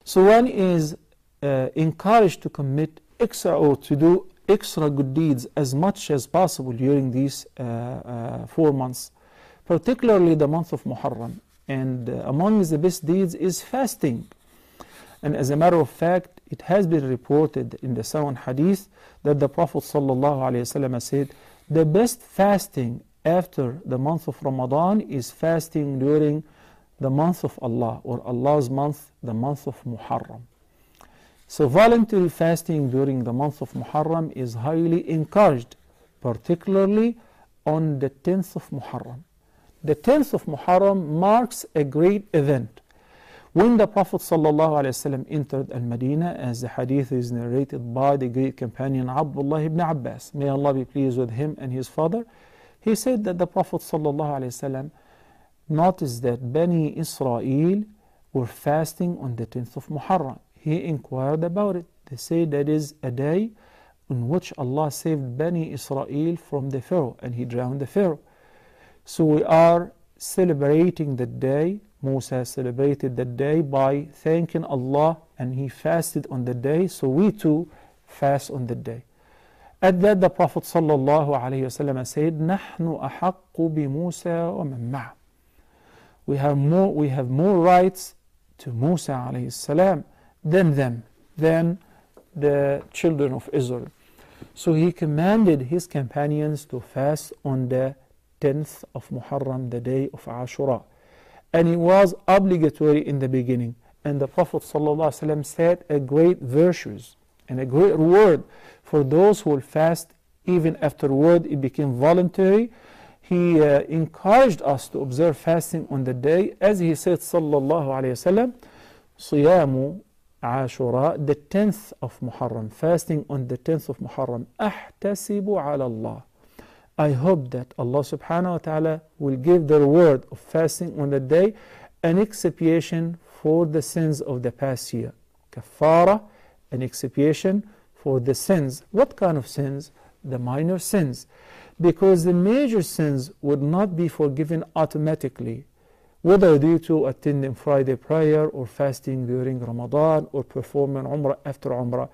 So one is encouraged to commit extra or to do extra good deeds as much as possible during these 4 months, particularly the month of Muharram. And among the best deeds is fasting. And as a matter of fact, it has been reported in the Sahih Hadith that the Prophet ﷺ said, the best fasting after the month of Ramadan is fasting during the month of Allah, or Allah's month, the month of Muharram. So voluntary fasting during the month of Muharram is highly encouraged, particularly on the 10th of Muharram. The 10th of Muharram marks a great event. When the Prophet ﷺ entered Al-Madinah, as the hadith is narrated by the great companion Abdullah ibn Abbas, may Allah be pleased with him and his father, he said that the Prophet ﷺ noticed that Bani Israel were fasting on the 10th of Muharram. He inquired about it. They say that is a day in which Allah saved Bani Israel from the Pharaoh, and he drowned the Pharaoh. So we are celebrating the day. Musa celebrated the day by thanking Allah, and he fasted on the day, so we too fast on the day. At that, the Prophet ﷺ said, نَحْنُ أَحَقُّ بِمُوسَى وَمَنْ مَعَهُ. We have more rights to Musa alayhi salam than them, than the children of Israel. So he commanded his companions to fast on the 10th of Muharram, the day of Ashura. And it was obligatory in the beginning. And the Prophet ﷺ said a great virtues and a great reward for those who will fast. Even afterward it became voluntary. He encouraged us to observe fasting on the day, as he said sallallahu alayhi wasallam, صِيَامُ عَاشُرَاء, the 10th of Muharram, fasting on the 10th of Muharram, أَحْتَسِبُ عَلَى اللَّهِ. I hope that Allah subhanahu wa ta'ala will give the reward of fasting on the day an expiation for the sins of the past year. Kafara, an expiation for the sins. What kind of sins? The minor sins. Because the major sins would not be forgiven automatically, whether due to attending Friday prayer or fasting during Ramadan or performing Umrah after Umrah.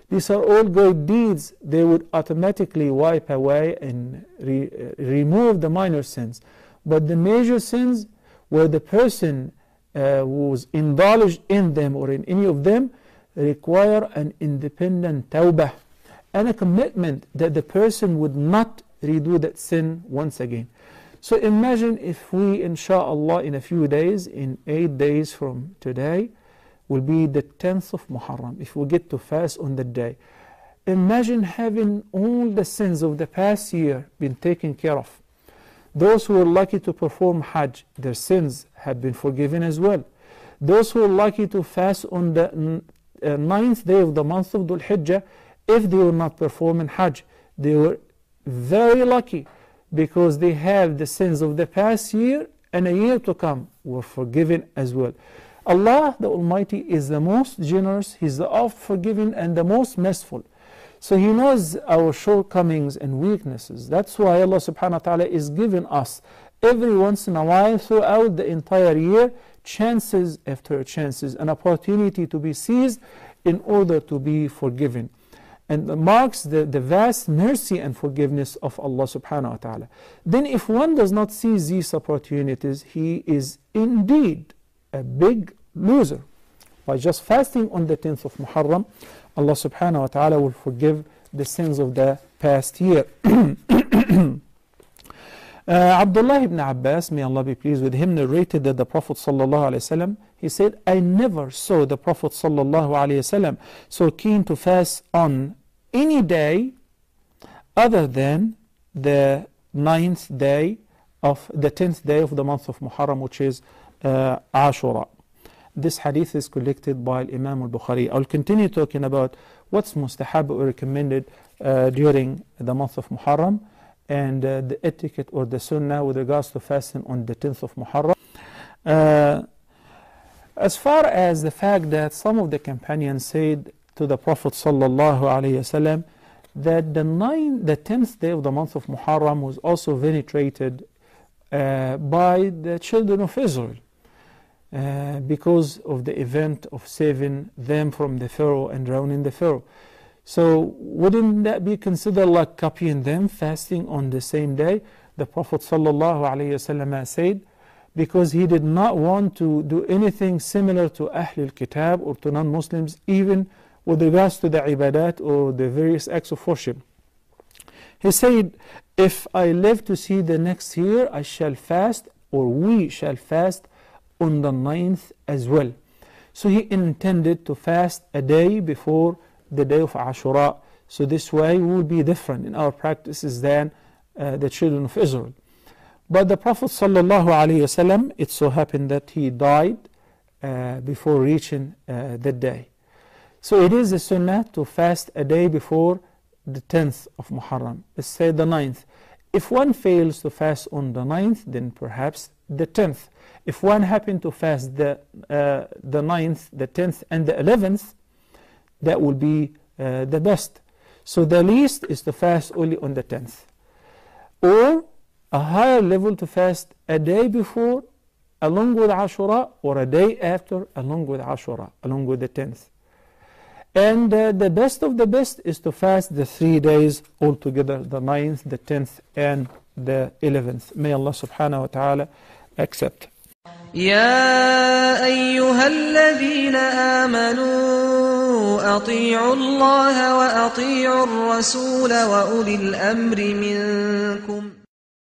These are all great deeds. They would automatically wipe away and remove the minor sins. But the major sins, where the person who's indulged in them or in any of them, require an independent tawbah and a commitment that the person would not redo that sin once again. So imagine if we, insha'Allah, in a few days, in 8 days from today, will be the 10th of Muharram, if we get to fast on the day. Imagine having all the sins of the past year been taken care of. Those who are lucky to perform Hajj, their sins have been forgiven as well. Those who are lucky to fast on the 9th day of the month of Dhul Hijjah, if they were not performing Hajj, they were very lucky, because they have the sins of the past year and a year to come were forgiven as well. Allah the Almighty is the most generous, He is the oft forgiving and the most merciful. So He knows our shortcomings and weaknesses. That's why Allah subhanahu wa ta'ala is giving us every once in a while throughout the entire year chances after chances, an opportunity to be seized in order to be forgiven. And marks the vast mercy and forgiveness of Allah subhanahu wa ta'ala. Then if one does not seize these opportunities, he is indeed a big loser. By just fasting on the 10th of Muharram, Allah subhanahu wa ta'ala will forgive the sins of the past year. Abdullah ibn Abbas, may Allah be pleased with him, narrated that the Prophet sallallahu alaihi wasallam, he said, I never saw the Prophet sallallahu alaihi wasallam so keen to fast on any day other than the 9th day of the 10th day of the month of Muharram, which is Ashura. This hadith is collected by Imam al-Bukhari. I'll continue talking about what's mustahab or recommended during the month of Muharram, and the etiquette or the sunnah with regards to fasting on the 10th of Muharram. As far as the fact that some of the companions said to the Prophet sallallahu alaihi wasallam that the 10th day of the month of Muharram was also venerated by the children of Israel. because of the event of saving them from the Pharaoh and drowning the Pharaoh. So wouldn't that be considered like copying them, fasting on the same day? The Prophet ﷺ said, because he did not want to do anything similar to Ahlul Kitab or to non-Muslims, even with regards to the ibadat or the various acts of worship. He said, if I live to see the next year, I shall fast, or we shall fast on the 9th as well. So he intended to fast a day before the day of Ashura. So this way we will be different in our practices than the children of Israel. But the Prophet ﷺ, it so happened that he died before reaching that day. So it is a sunnah to fast a day before the 10th of Muharram. Let's say the 9th. If one fails to fast on the 9th, then perhaps the 10th. If one happened to fast the 9th, the 10th, and the 11th, that will be the best. So the least is to fast only on the 10th. Or a higher level to fast a day before along with Ashura, or a day after along with Ashura, along with the 10th. And the best of the best is to fast the 3 days altogether, the 9th, the 10th, and the 11th. May Allah subhanahu wa ta'ala accept. يا أيها الذين آمنوا أطيعوا الله وأطيعوا الرسول وأولي الأمر منكم